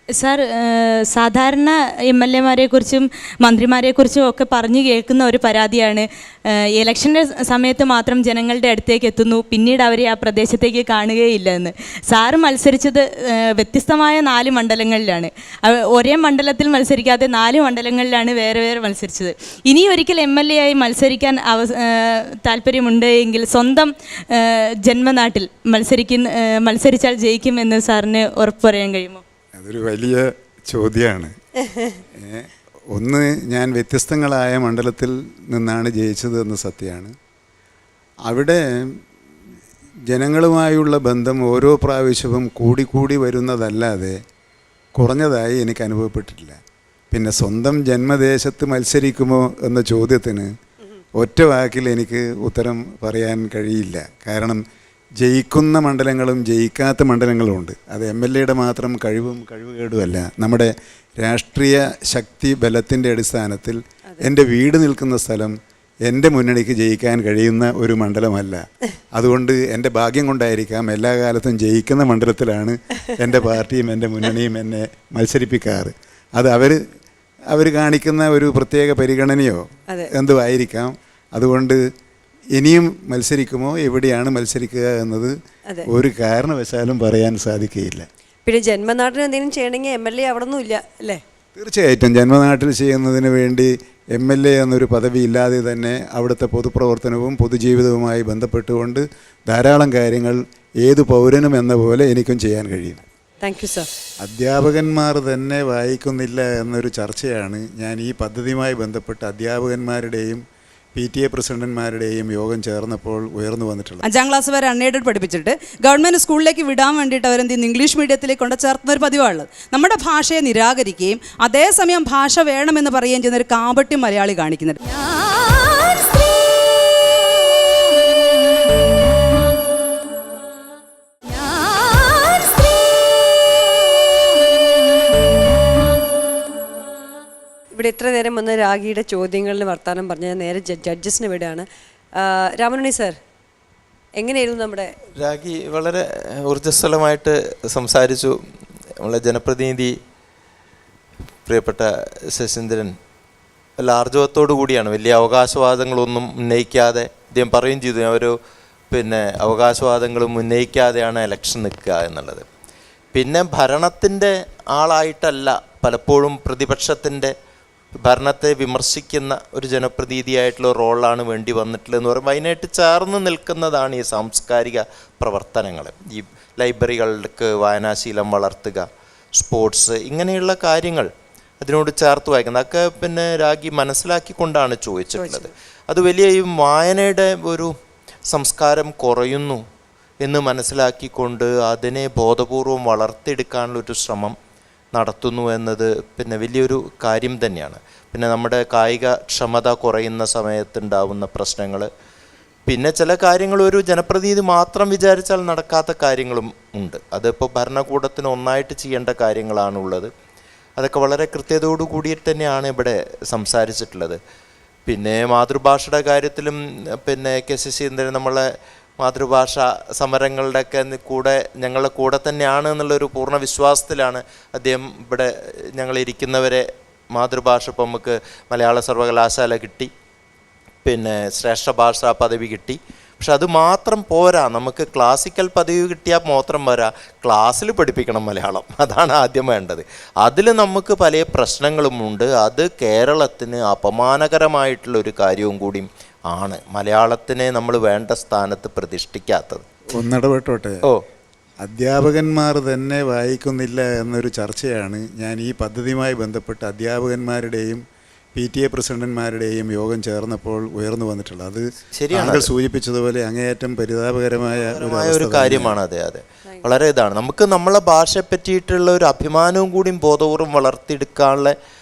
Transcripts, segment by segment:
Sir, സാധാരണ MLA-മാരെക്കുറിച്ചും മന്ത്രിമാരെക്കുറിച്ചും ഒക്കെ പറഞ്ഞു കേൾക്കുന്ന ഒരു പരാതിയാണ്, ഇലക്ഷൻ്റെ സമയത്ത് മാത്രം ജനങ്ങളുടെ അടുത്തേക്ക് എത്തുന്നു, പിന്നീട് അവരെ ആ പ്രദേശത്തേക്ക് കാണുകയില്ല എന്ന്. സാറ് മത്സരിച്ചത് വ്യത്യസ്തമായ 4 മണ്ഡലങ്ങളിലാണ്. ഒരേ മണ്ഡലത്തിൽ മത്സരിക്കാതെ 4 മണ്ഡലങ്ങളിലാണ് വേറെ വേറെ മത്സരിച്ചത്. ഇനി ഒരിക്കൽ MLA ആയി മത്സരിക്കാൻ താല്പര്യമുണ്ട് എങ്കിൽ സ്വന്തം ജന്മനാട്ടിൽ മത്സരിച്ചാൽ ജയിക്കുമെന്ന് സാറിന് ഉറപ്പ് പറയാൻ കഴിയുമോ? അതൊരു വലിയ ചോദ്യമാണ്. ഒന്ന്, ഞാൻ വ്യത്യസ്തങ്ങളായ മണ്ഡലത്തിൽ നിന്നാണ് ജയിച്ചത് എന്ന് സത്യമാണ്. അവിടെ ജനങ്ങളുമായുള്ള ബന്ധം ഓരോ പ്രാവശ്യവും കൂടി വരുന്നതല്ലാതെ കുറഞ്ഞതായി എനിക്ക് അനുഭവപ്പെട്ടിട്ടില്ല. പിന്നെ സ്വന്തം ജന്മദേശത്ത് മത്സരിക്കുമോ എന്ന ചോദ്യത്തിന് ഒറ്റ വാക്കിൽ എനിക്ക് ഉത്തരം പറയാൻ കഴിയില്ല. കാരണം ജയിക്കുന്ന മണ്ഡലങ്ങളും ജയിക്കാത്ത മണ്ഡലങ്ങളും ഉണ്ട്. അത് MLA-യുടെ മാത്രം കഴിവുകേടുമല്ല. നമ്മുടെ രാഷ്ട്രീയ ശക്തി ബലത്തിൻ്റെ അടിസ്ഥാനത്തിൽ എൻ്റെ വീട് നിൽക്കുന്ന സ്ഥലം എൻ്റെ മുന്നണിക്ക് ജയിക്കാൻ കഴിയുന്ന ഒരു മണ്ഡലമല്ല. അതുകൊണ്ട് എൻ്റെ ഭാഗ്യം കൊണ്ടായിരിക്കാം എല്ലാ കാലത്തും ജയിക്കുന്ന മണ്ഡലത്തിലാണ് എൻ്റെ പാർട്ടിയും എൻ്റെ മുന്നണിയും എന്നെ മത്സരിപ്പിക്കാറ്. അത് അവർ കാണിക്കുന്ന ഒരു പ്രത്യേക പരിഗണനയോ എന്തോ ആയിരിക്കാം. അതുകൊണ്ട് ഇനിയും മത്സരിക്കുമോ, എവിടെയാണ് മത്സരിക്കുക എന്നത് ഒരു കാരണവശാലും പറയാൻ സാധിക്കുകയില്ല. പിന്നെ ജന്മനാട്ടിൽ എന്തെങ്കിലും ചെയ്യണമെങ്കിൽ MLA അവിടെ ഒന്നും ഇല്ല അല്ലേ? തീർച്ചയായിട്ടും ജന്മനാട്ടിൽ ചെയ്യുന്നതിന് വേണ്ടി MLA എന്നൊരു പദവി ഇല്ലാതെ തന്നെ അവിടുത്തെ പൊതുപ്രവർത്തനവും പൊതുജീവിതവുമായി ബന്ധപ്പെട്ടുകൊണ്ട് ധാരാളം കാര്യങ്ങൾ ഏതു പൗരനും എന്ന പോലെ എനിക്കും ചെയ്യാൻ കഴിയും. Thank you sir. അധ്യാപകന്മാർ തന്നെ വായിക്കുന്നില്ല എന്നൊരു ചർച്ചയാണ് ഞാൻ ഈ പദ്ധതിയുമായി ബന്ധപ്പെട്ട് അധ്യാപകന്മാരുടെയും PTA പ്രസിഡന്റുമാരുടെയും യോഗം ചേർന്നപ്പോൾ ഉയർന്നു വന്നിട്ടുള്ളത്. 5ാം ക്ലാസ് വരെ അൺഎയ്ഡഡ് പഠിപ്പിച്ചിട്ട് ഗവൺമെൻറ് സ്കൂളിലേക്ക് വിടാൻ വേണ്ടിയിട്ട് അവരെന്ത് ഇംഗ്ലീഷ് മീഡിയത്തിലേക്ക് കൊണ്ട് ചേർത്തുന്ന ഒരു പതിവാണുള്ളത്. നമ്മുടെ ഭാഷയെ നിരാകരിക്കുകയും അതേസമയം ഭാഷ വേണമെന്ന് പറയുകയും ചെയ്യുന്ന ഒരു കാപട്യം മലയാളി കാണിക്കുന്നുണ്ട്. ഇവിടെ ഇത്ര നേരം വന്ന രാഗിയുടെ ചോദ്യങ്ങളിൽ വർത്തമാനം പറഞ്ഞ നേരെ ജഡ്ജസിന് വിടുകയാണ്. രാമനുണ്ണി സാർ, എങ്ങനെയായിരുന്നു നമ്മുടെ രാഗി? വളരെ ഊർജ്ജസ്വലമായിട്ട് സംസാരിച്ചു. നമ്മളെ ജനപ്രതിനിധി പ്രിയപ്പെട്ട ശശീന്ദ്രൻ നല്ല ആർജവത്തോടു കൂടിയാണ്, വലിയ അവകാശവാദങ്ങളൊന്നും ഉന്നയിക്കാതെ അദ്ദേഹം പറയുകയും ചെയ്തു. ഒരു അവകാശവാദങ്ങളും ഉന്നയിക്കാതെയാണ് ഇലക്ഷൻ നിൽക്കുക എന്നുള്ളത്. പിന്നെ ഭരണത്തിൻ്റെ ആളായിട്ടല്ല, പലപ്പോഴും പ്രതിപക്ഷത്തിൻ്റെ ഭരണത്തെ വിമർശിക്കുന്ന ഒരു ജനപ്രതിനിധിയായിട്ടുള്ള റോളാണ് വേണ്ടി വന്നിട്ടുള്ളതെന്ന് പറയുമ്പോൾ അതിനായിട്ട് ചേർന്ന് നിൽക്കുന്നതാണ് ഈ സാംസ്കാരിക പ്രവർത്തനങ്ങൾ. ഈ ലൈബ്രറികൾക്ക് വായനാശീലം വളർത്തുക, സ്പോർട്സ്, ഇങ്ങനെയുള്ള കാര്യങ്ങൾ അതിനോട് ചേർത്ത് വായിക്കുന്നത്. അതൊക്കെ രാഗി മനസ്സിലാക്കിക്കൊണ്ടാണ് ചോദിച്ചിട്ടുള്ളത്. അത് വലിയ ഈ വായനയുടെ ഒരു സംസ്കാരം കുറയുന്നു എന്ന് മനസ്സിലാക്കിക്കൊണ്ട് അതിനെ ബോധപൂർവം വളർത്തിയെടുക്കാനുള്ളൊരു ശ്രമം നടത്തുന്നു എന്നത് വലിയൊരു കാര്യം തന്നെയാണ്. നമ്മുടെ കായിക ക്ഷമത കുറയുന്ന സമയത്തുണ്ടാവുന്ന പ്രശ്നങ്ങൾ, പിന്നെ ചില കാര്യങ്ങൾ ഒരു ജനപ്രതിനിധി മാത്രം വിചാരിച്ചാൽ നടക്കാത്ത കാര്യങ്ങളും ഉണ്ട്. അതിപ്പോൾ ഭരണകൂടത്തിന് ഒന്നായിട്ട് ചെയ്യേണ്ട കാര്യങ്ങളാണുള്ളത്. അതൊക്കെ വളരെ കൃത്യതയോടു കൂടിയിട്ട് തന്നെയാണ് ഇവിടെ സംസാരിച്ചിട്ടുള്ളത്. പിന്നെ മാതൃഭാഷയുടെ കാര്യത്തിലും കെ ശശീന്ദ്രൻ നമ്മളെ മാതൃഭാഷ സമരങ്ങളുടെയൊക്കെ ഞങ്ങളുടെ കൂടെ തന്നെയാണ് എന്നുള്ളൊരു പൂർണ്ണ വിശ്വാസത്തിലാണ് അദ്ദേഹം ഇവിടെ ഞങ്ങളിരിക്കുന്നവരെ. മാതൃഭാഷ ഇപ്പം നമുക്ക് മലയാള സർവകലാശാല കിട്ടി, ശ്രേഷ്ഠ ഭാഷാ പദവി കിട്ടി. പക്ഷെ അത് മാത്രം പോരാ, നമുക്ക് ക്ലാസിക്കൽ പദവി കിട്ടിയാൽ മാത്രം പോരാ, ക്ലാസ്സിൽ പഠിപ്പിക്കണം മലയാളം. അതാണ് ആദ്യം വേണ്ടത്. അതിൽ നമുക്ക് പല പ്രശ്നങ്ങളുമുണ്ട്. അത് കേരളത്തിന് അപമാനകരമായിട്ടുള്ളൊരു കാര്യവും കൂടി ആണ്, മലയാളത്തിനെ നമ്മൾ വേണ്ട സ്ഥാനത്ത് പ്രതിഷ്ഠിക്കാത്തത്. ഒന്നിടപെട്ടോട്ടെ. അധ്യാപകന്മാർ തന്നെ വായിക്കുന്നില്ല എന്നൊരു ചർച്ചയാണ് ഞാൻ ഈ പദ്ധതിയുമായി ബന്ധപ്പെട്ട് അധ്യാപകന്മാരുടെയും PTA പ്രസിഡന്റുമാരുടെയും യോഗം ചേർന്നപ്പോൾ ഉയർന്നു വന്നിട്ടുള്ളത്. അത് ശരിയാണ്, സൂചിപ്പിച്ചതുപോലെ അങ്ങേയറ്റം പരിതാപകരമായ ഒരു കാര്യമാണ്. അതെ, വളരെ ഇതാണ്. നമുക്ക് നമ്മളെ ഭാഷയെ പറ്റിയിട്ടുള്ള ഒരു അഭിമാനവും കൂടി ബോധപൂർവം വളർത്തിയെടുക്കാനുള്ള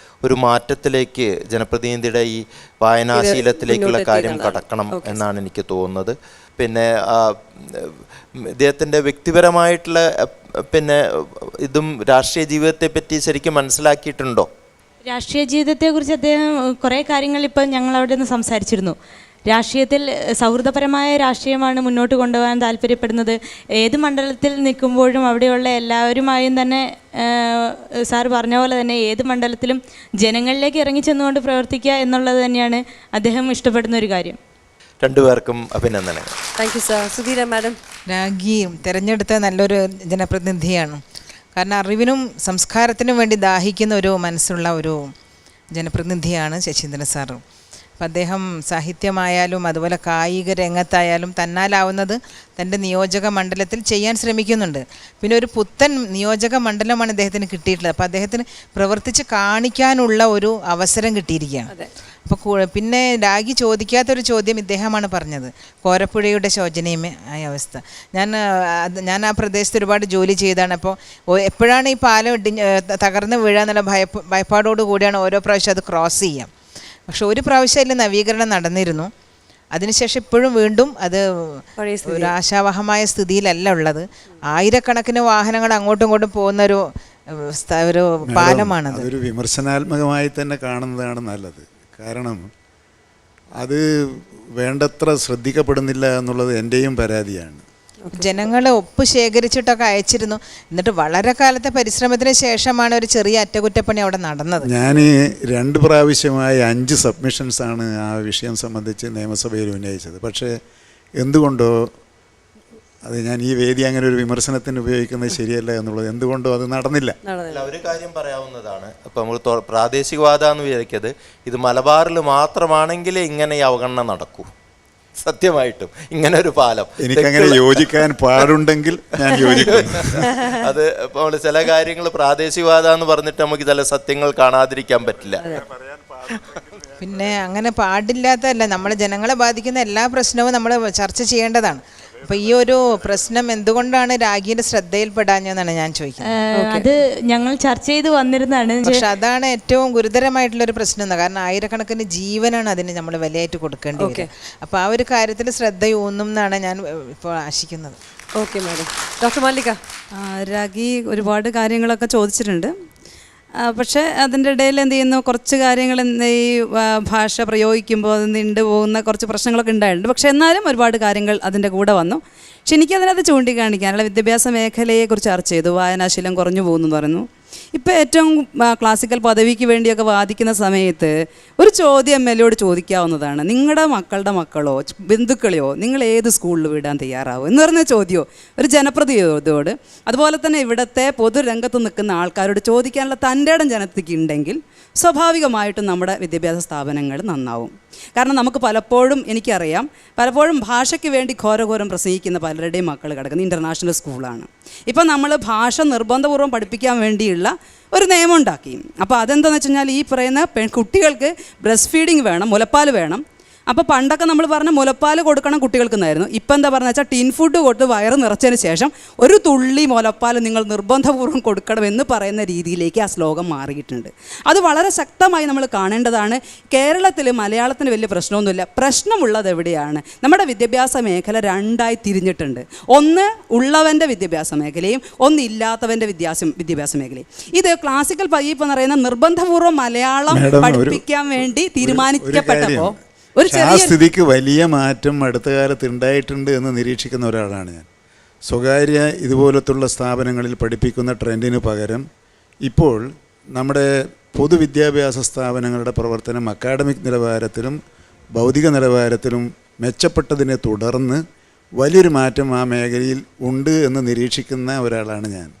ഒരു മാറ്റത്തിലേക്ക് ജനപ്രതിനിധിയുടെ ഈ വായനാശീലത്തിലേക്കുള്ള കാര്യം കടക്കണം എന്നാണ് എനിക്ക് തോന്നുന്നത്. ഇദ്ദേഹത്തിൻ്റെ വ്യക്തിപരമായിട്ടുള്ള ഇതും രാഷ്ട്രീയ ജീവിതത്തെ പറ്റി ശരിക്കും മനസ്സിലാക്കിയിട്ടുണ്ടോ? രാഷ്ട്രീയ ജീവിതത്തെക്കുറിച്ച് അദ്ദേഹം കുറേ കാര്യങ്ങൾ ഇപ്പം ഞങ്ങൾ അവിടെ നിന്ന് സംസാരിച്ചിരുന്നു. രാഷ്ട്രീയത്തിൽ സൗഹൃദപരമായ രാഷ്ട്രീയമാണ് മുന്നോട്ട് കൊണ്ടുപോകാൻ താല്പര്യപ്പെടുന്നത്. ഏത് മണ്ഡലത്തിൽ നിൽക്കുമ്പോഴും അവിടെയുള്ള എല്ലാവരുമായും തന്നെ സാർ പറഞ്ഞ പോലെ തന്നെ ഏത് മണ്ഡലത്തിലും ജനങ്ങളിലേക്ക് ഇറങ്ങിച്ചെന്നുകൊണ്ട് പ്രവർത്തിക്കുക എന്നുള്ളത് തന്നെയാണ് അദ്ദേഹം ഇഷ്ടപ്പെടുന്ന ഒരു കാര്യം. രണ്ടുപേർക്കും അഭിനന്ദനങ്ങൾ. Thank you sir. Sudheera madam. Ragi തിരഞ്ഞെടുത്ത നല്ലൊരു ജനപ്രതിനിധിയാണ്. കാരണം അറിവിനും സംസ്കാരത്തിനും വേണ്ടി ദാഹിക്കുന്ന ഒരു മനസ്സുള്ള ഒരു ജനപ്രതിനിധിയാണ് ശശീന്ദ്രൻ സാർ. അപ്പം അദ്ദേഹം സാഹിത്യമായാലും അതുപോലെ കായിക രംഗത്തായാലും തന്നാലാവുന്നത് തൻ്റെ നിയോജക മണ്ഡലത്തിൽ ചെയ്യാൻ ശ്രമിക്കുന്നുണ്ട്. പിന്നെ ഒരു പുത്തൻ നിയോജക മണ്ഡലമാണ് അദ്ദേഹത്തിന് കിട്ടിയിട്ടുള്ളത്. അപ്പോൾ അദ്ദേഹത്തിന് പ്രവർത്തിച്ച് കാണിക്കാനുള്ള ഒരു അവസരം കിട്ടിയിരിക്കുകയാണ്. അപ്പോൾ പിന്നെ രാഗി ചോദിക്കാത്തൊരു ചോദ്യം ഇദ്ദേഹമാണ് പറഞ്ഞത്, കോരപ്പുഴയുടെ ശോചനീയമായ അവസ്ഥ. ഞാൻ ആ പ്രദേശത്ത് ഒരുപാട് ജോലി ചെയ്താണ്. അപ്പോൾ എപ്പോഴാണ് ഈ പാലം തകർന്ന് വീഴാന്നുള്ള ഭയപ്പാടോട് കൂടിയാണ് ഓരോ പ്രാവശ്യം അത് ക്രോസ് ചെയ്യാം. പക്ഷെ ഒരു പ്രാവശ്യം അതിൽ നവീകരണം നടന്നിരുന്നു. അതിനുശേഷം ഇപ്പോഴും വീണ്ടും അത് ഒരു ആശാവഹമായ സ്ഥിതിയിലല്ല ഉള്ളത്. ആയിരക്കണക്കിന് വാഹനങ്ങൾ അങ്ങോട്ടും ഇങ്ങോട്ടും പോകുന്ന ഒരു പാലമാണത്. അതൊരു വിമർശനാത്മകമായി തന്നെ കാണുന്നതാണ് നല്ലത്. കാരണം അത് വേണ്ടത്ര ശ്രദ്ധിക്കപ്പെടുന്നില്ല എന്നുള്ളത് എൻ്റെയും പരാതിയാണ്. ജനങ്ങൾ ഒപ്പ് ശേഖരിച്ചിട്ടൊക്കെ അയച്ചിരുന്നു. എന്നിട്ട് വളരെ കാലത്തെ പരിശ്രമത്തിന് ശേഷമാണ് ഒരു ചെറിയ അറ്റകുറ്റപ്പണി അവിടെ നടന്നത്. ഞാൻ 2 പ്രാവശ്യമായി 5 സബ്മിഷൻസാണ് ആ വിഷയം സംബന്ധിച്ച് നിയമസഭയിൽ ഉന്നയിച്ചത്. പക്ഷേ എന്തുകൊണ്ടോ അത് ഞാൻ ഈ വേദി അങ്ങനെ ഒരു വിമർശനത്തിന് ഉപയോഗിക്കുന്നത് ശരിയല്ല എന്നുള്ളത് എന്തുകൊണ്ടോ അത് നടന്നില്ല. ഒരു കാര്യം പറയാവുന്നതാണ്. അപ്പം നമ്മൾ പ്രാദേശികവാദം എന്ന് വിചാരിക്കരുത്. ഇത് മലബാറിൽ മാത്രമാണെങ്കിലേ ഇങ്ങനെ ഈ അവഗണന നടക്കൂ. സത്യമായിട്ടും ഇങ്ങനെ ഒരു പാലം എനിക്കങ്ങനെ യോജിക്കാൻ പാടുണ്ടെങ്കിൽ ഞാൻ യോജിക്കും. അത് ഇപ്പം നമ്മൾ ചില കാര്യങ്ങൾ പ്രാദേശികവാദം എന്ന് പറഞ്ഞിട്ട് നമുക്ക് ചില സത്യങ്ങൾ കാണാതിരിക്കാൻ പറ്റില്ല. പിന്നെ അങ്ങനെ പാടില്ലാത്തതല്ല, നമ്മൾ ജനങ്ങളെ ബാധിക്കുന്ന എല്ലാ പ്രശ്നവും നമ്മൾ ചർച്ച ചെയ്യേണ്ടതാണ്. അപ്പോൾ ഈ ഒരു പ്രശ്നം എന്തുകൊണ്ടാണ് രാഗിയുടെ ശ്രദ്ധയിൽപ്പെടാഞ്ഞെന്നാണ് ഞാൻ ചോദിക്കുന്നത്. അത് ഞങ്ങൾ ചർച്ച ചെയ്ത് വന്നിരുന്നതാണ്. പക്ഷെ അതാണ് ഏറ്റവും ഗുരുതരമായിട്ടുള്ളൊരു പ്രശ്നം. കാരണം ആയിരക്കണക്കിന് ജീവനാണ് അതിന് നമ്മൾ വിലയായിട്ട് കൊടുക്കേണ്ടി വരും. അപ്പോൾ ആ ഒരു കാര്യത്തിൽ ശ്രദ്ധയൂന്നും എന്നാണ് ഞാൻ ഇപ്പോൾ ആശിക്കുന്നത്. Okay madam. Doctor Mallika. Ragi ഒരുപാട് കാര്യങ്ങളൊക്കെ ചോദിച്ചിട്ടുണ്ട്. പക്ഷേ അതിൻ്റെ ഇടയിൽ എന്ത് ചെയ്യുന്നു, കുറച്ച് കാര്യങ്ങൾ ഈ ഭാഷ പ്രയോഗിക്കുമ്പോൾ അത് നീണ്ടു പോകുന്ന കുറച്ച് പ്രശ്നങ്ങളൊക്കെ ഉണ്ടായിട്ടുണ്ട്. പക്ഷേ എന്നാലും ഒരുപാട് കാര്യങ്ങൾ അതിൻ്റെ കൂടെ വന്നു. പക്ഷെ എനിക്കതിനകത്ത് ചൂണ്ടിക്കാണിക്കാനുള്ള വിദ്യാഭ്യാസ മേഖലയെക്കുറിച്ച് ചർച്ച ചെയ്തു. വായനാശീലം കുറഞ്ഞു പോകുന്നു പറഞ്ഞു. ഇപ്പോൾ ഏറ്റവും ക്ലാസിക്കൽ പദവിക്ക് വേണ്ടിയൊക്കെ വാദിക്കുന്ന സമയത്ത് ഒരു ചോദ്യം MLA ചോദിക്കാവുന്നതാണ്. നിങ്ങളുടെ മക്കളുടെ മക്കളോ ബന്ധുക്കളെയോ നിങ്ങൾ ഏത് സ്കൂളിൽ വിടാൻ തയ്യാറാവും എന്ന് പറഞ്ഞ ചോദ്യമോ ഒരു ജനപ്രതിനിധിയോട്, അതുപോലെ തന്നെ ഇവിടുത്തെ പൊതുരംഗത്ത് നിൽക്കുന്ന ആൾക്കാരോട് ചോദിക്കാനുള്ള തൻ്റെ ഇടം ജനതയ്ക്ക് ഉണ്ടെങ്കിൽ സ്വാഭാവികമായിട്ടും നമ്മുടെ വിദ്യാഭ്യാസ സ്ഥാപനങ്ങൾ നന്നാവും. കാരണം നമുക്ക് പലപ്പോഴും എനിക്കറിയാം, പലപ്പോഴും ഭാഷയ്ക്ക് വേണ്ടി ഘോരഘോരം പ്രസംഗിക്കുന്ന പലരുടെയും മക്കൾ കിടക്കുന്നത് ഇൻ്റർനാഷണൽ സ്കൂളാണ്. ഇപ്പം നമ്മൾ ഭാഷ നിർബന്ധപൂർവ്വം പഠിപ്പിക്കാൻ വേണ്ടിയുള്ള ഒരു നിയമം ഉണ്ടാക്കി. അപ്പോൾ അതെന്താണെന്ന് വെച്ച് കഴിഞ്ഞാൽ ഈ പറയുന്ന കുട്ടികൾക്ക് ബ്രസ്റ്റ് ഫീഡിങ് വേണം, മുലപ്പാൽ വേണം. അപ്പോൾ പണ്ടൊക്കെ നമ്മൾ പറഞ്ഞ മുലപ്പാൽ കൊടുക്കണം കുട്ടികൾക്കെന്നായിരുന്നു. ഇപ്പം എന്താ പറഞ്ഞാൽ വെച്ചാൽ ടിൻ ഫുഡ് കൊടുത്ത് വയറ് നിറച്ചതിന് ശേഷം ഒരു തുള്ളി മുലപ്പാൽ നിങ്ങൾ നിർബന്ധപൂർവ്വം കൊടുക്കണമെന്ന് പറയുന്ന രീതിയിലേക്ക് ആ ശ്ലോകം മാറിയിട്ടുണ്ട്. അത് വളരെ ശക്തമായി നമ്മൾ കാണേണ്ടതാണ്. കേരളത്തിൽ മലയാളത്തിന് വലിയ പ്രശ്നമൊന്നുമില്ല. പ്രശ്നമുള്ളത് എവിടെയാണ്? നമ്മുടെ വിദ്യാഭ്യാസ മേഖല 2ആയി തിരിഞ്ഞിട്ടുണ്ട്. ഒന്ന് ഉള്ളവൻ്റെ വിദ്യാഭ്യാസ മേഖലയും ഒന്ന് ഇല്ലാത്തവൻ്റെ വിദ്യാഭ്യാസ മേഖലയും. ഇത് ക്ലാസിക്കൽ പയ്യപ്പ് പറയുന്ന നിർബന്ധപൂർവ്വം മലയാളം പഠിപ്പിക്കാൻ വേണ്ടി തീരുമാനിക്കപ്പെട്ടപ്പോൾ ആ സ്ഥിതിക്ക് വലിയ മാറ്റം അടുത്ത കാലത്ത് ഉണ്ടായിട്ടുണ്ട് എന്ന് നിരീക്ഷിക്കുന്ന ഒരാളാണ് ഞാൻ. സ്വകാര്യ ഇതുപോലത്തുള്ള സ്ഥാപനങ്ങളിൽ പഠിപ്പിക്കുന്ന ട്രെൻഡിന് പകരം ഇപ്പോൾ നമ്മുടെ പൊതുവിദ്യാഭ്യാസ സ്ഥാപനങ്ങളുടെ പ്രവർത്തനം അക്കാഡമിക് നിലവാരത്തിലും ഭൗതിക നിലവാരത്തിലും മെച്ചപ്പെട്ടതിനെ തുടർന്ന് വലിയൊരു മാറ്റം ആ മേഖലയിൽ ഉണ്ട് എന്ന് നിരീക്ഷിക്കുന്ന ഒരാളാണ് ഞാൻ.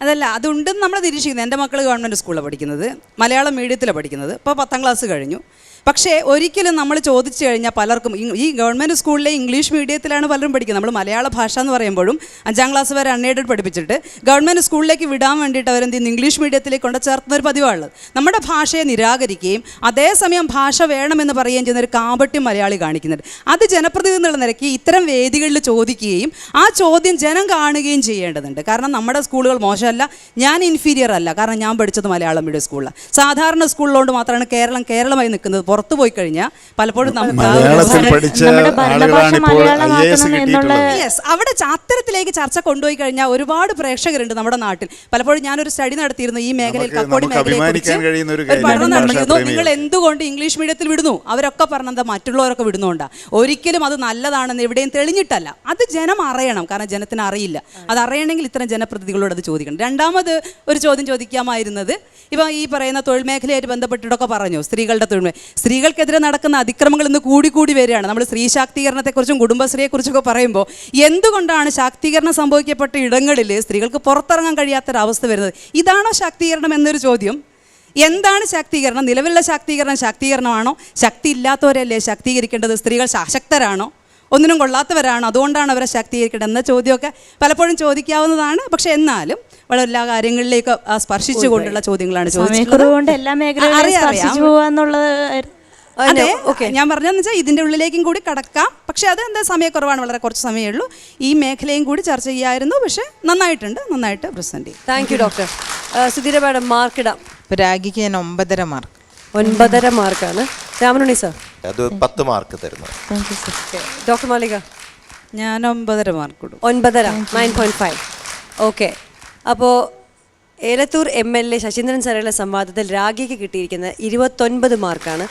അതല്ല, അതുണ്ടെന്ന് നമ്മൾ നിരീക്ഷിക്കുന്നത്. എൻ്റെ മക്കൾ ഗവൺമെൻറ് സ്കൂളിലാണ് പഠിക്കുന്നത്, മലയാളം മീഡിയത്തിലാണ് പഠിക്കുന്നത്. ഇപ്പോൾ 10ാം ക്ലാസ് കഴിഞ്ഞു. പക്ഷേ ഒരിക്കലും നമ്മൾ ചോദിച്ചു കഴിഞ്ഞാൽ പലർക്കും ഈ ഗവൺമെൻറ് സ്കൂളിലെ ഇംഗ്ലീഷ് മീഡിയത്തിലാണ് പലരും പഠിക്കുന്നത്. നമ്മൾ മലയാള ഭാഷ എന്ന് പറയുമ്പോഴും 5ാം ക്ലാസ് വരെ അൺഎയ്ഡഡ് പഠിപ്പിച്ചിട്ട് ഗവൺമെൻറ് സ്കൂളിലേക്ക് വിടാൻ വേണ്ടിയിട്ട് അവരെന്ത് ചെയ്യുന്നു, ഇംഗ്ലീഷ് മീഡിയത്തിലേക്ക് കൊണ്ട് ചേർത്തുന്ന ഒരു പതിവാണുള്ളത്. നമ്മുടെ ഭാഷയെ നിരാകരിക്കുകയും അതേസമയം ഭാഷ വേണമെന്ന് പറയുകയും ചെയ്യുന്ന ഒരു കാപട്യം മലയാളി കാണിക്കുന്നുണ്ട്. അത് ജനപ്രതിനിധി എന്നുള്ള നിലയ്ക്ക് ഇത്തരം വേദികളിൽ ചോദിക്കുകയും ആ ചോദ്യം ജനം കാണുകയും ചെയ്യേണ്ടതുണ്ട്. കാരണം നമ്മുടെ സ്കൂളുകൾ മോശമല്ല, ഞാൻ ഇൻഫീരിയർ അല്ല. കാരണം ഞാൻ പഠിച്ചത് മലയാളം മീഡിയം സ്കൂളിലാണ്. സാധാരണ സ്കൂളിലോണ്ട് മാത്രമാണ് കേരളമായി നിൽക്കുന്നത്. പുറത്തു പോയി കഴിഞ്ഞാൽ പലപ്പോഴും നമുക്ക് മലയാളത്തിൽ പഠിച്ച നമ്മുടെ ഭരണഭാഷ ആളുകളാണ് ഇപ്പോൾ IAS മലയാളമാക്കണം കിട്ടിയിട്ടുള്ളത്. യെസ്, അവിടെ അത്തരത്തിലേക്ക് ചർച്ച കൊണ്ടുപോയി കഴിഞ്ഞാൽ ഒരുപാട് പ്രേക്ഷകരുണ്ട് നമ്മുടെ നാട്ടിൽ. പലപ്പോഴും ഞാനൊരു സ്റ്റഡി നടത്തിയിരുന്നു ഈ മേഖലയിൽ, കക്കോടി നമുക്ക് അഭിമാനിക്കാൻ കഴിയുന്ന ഒരു മേഖലയെ പഠനം കാര്യമാണ് നടത്തിയിരുന്നു. ഭാഷാപ്രേമികൾ. നിങ്ങൾ എന്തുകൊണ്ട് ഇംഗ്ലീഷ് മീഡിയത്തിൽ വിടുന്നു? അവരൊക്കെ പറഞ്ഞത് മറ്റുള്ളവരൊക്കെ വിടുന്നുണ്ടാ. ഒരിക്കലും അത് നല്ലതാണെന്ന് എവിടെയും തെളിഞ്ഞിട്ടല്ല. അത് ജനം അറിയണം, കാരണം ജനത്തിന് അറിയില്ല. അത് അറിയണമെങ്കിൽ ഇത്തരം ജനപ്രതിനിധികളോട് അത് ചോദിക്കണം. രണ്ടാമത് ഒരു ചോദ്യം ചോദിക്കാമായിരുന്നത്, ഇപ്പം ഈ പറയുന്ന തൊഴിൽ മേഖലയായിട്ട് ബന്ധപ്പെട്ടിട്ടൊക്കെ പറഞ്ഞു, സ്ത്രീകളുടെ തൊഴിൽ സ്ത്രീകൾക്കെതിരെ നടക്കുന്ന അതിക്രമങ്ങൾ ഇന്ന് കൂടി വരികയാണ്. നമ്മൾ സ്ത്രീ ശാക്തീകരണത്തെക്കുറിച്ചും കുടുംബശ്രീയെക്കുറിച്ചൊക്കെ പറയുമ്പോൾ എന്തുകൊണ്ടാണ് ശാക്തീകരണം സംഭവിക്കപ്പെട്ട ഇടങ്ങളിൽ സ്ത്രീകൾക്ക് പുറത്തിറങ്ങാൻ കഴിയാത്തൊരവസ്ഥ വരുന്നത്? ഇതാണോ ശാക്തീകരണം എന്നൊരു ചോദ്യം. എന്താണ് ശാക്തീകരണം? നിലവിലുള്ള ശാക്തീകരണമാണോ? ശക്തി ഇല്ലാത്തവരല്ലേ ശാക്തീകരിക്കേണ്ടത്? സ്ത്രീകൾ അശക്തരാണോ? ഒന്നിനും കൊള്ളാത്തവരാണോ? അതുകൊണ്ടാണ് അവരെ ശാക്തീകരിക്കേണ്ടത് എന്ന ചോദ്യമൊക്കെ പലപ്പോഴും ചോദിക്കാവുന്നതാണ്. പക്ഷെ എന്നാലും വളരെ എല്ലാ കാര്യങ്ങളിലേക്ക് സ്പർശിച്ചുകൊണ്ടുള്ള ചോദ്യങ്ങളാണ് സമയക്കുറവുകൊണ്ട് എല്ലാ മേഖലകളിലും സ്പർശിച്ചു പോവാന്നുള്ളത്. അതെ, ഞാൻ പറഞ്ഞതെന്ന് വെച്ചാൽ ഇതിൻ്റെ ഉള്ളിലേക്കും കൂടി കടക്കാം. പക്ഷെ അത് എന്താ സമയക്കുറവാണ്, വളരെ കുറച്ച് സമയമേ ഉള്ളൂ. ഈ മേഖലയും കൂടി ചർച്ച ചെയ്യായിരുന്നു. പക്ഷെ നന്നായിട്ട് പ്രസന്റ് ചെയ്യും. Thank you doctor. Sudheera madam, മാർക്കിടാം. ഇപ്പോൾ രാഗിക്ക് ഞാൻ 9.5 മാർക്ക്. 9.5 മാർക്കാണ്. രാമനുണ്ണി സാർ? അത് 10 മാർക്ക് തരുന്നു. ഡോക്ടർ മാലിക? ഞാൻ 9.5 മാർക്ക് കൊടുക്കും. 9.5, 9.5. ഓക്കെ. അപ്പോൾ ഏലത്തൂർ MLA ശശീന്ദ്രൻ സാറുള്ള സംവാദത്തിൽ രാഗിക്ക് കിട്ടിയിരിക്കുന്നത് 29 മാർക്കാണ്.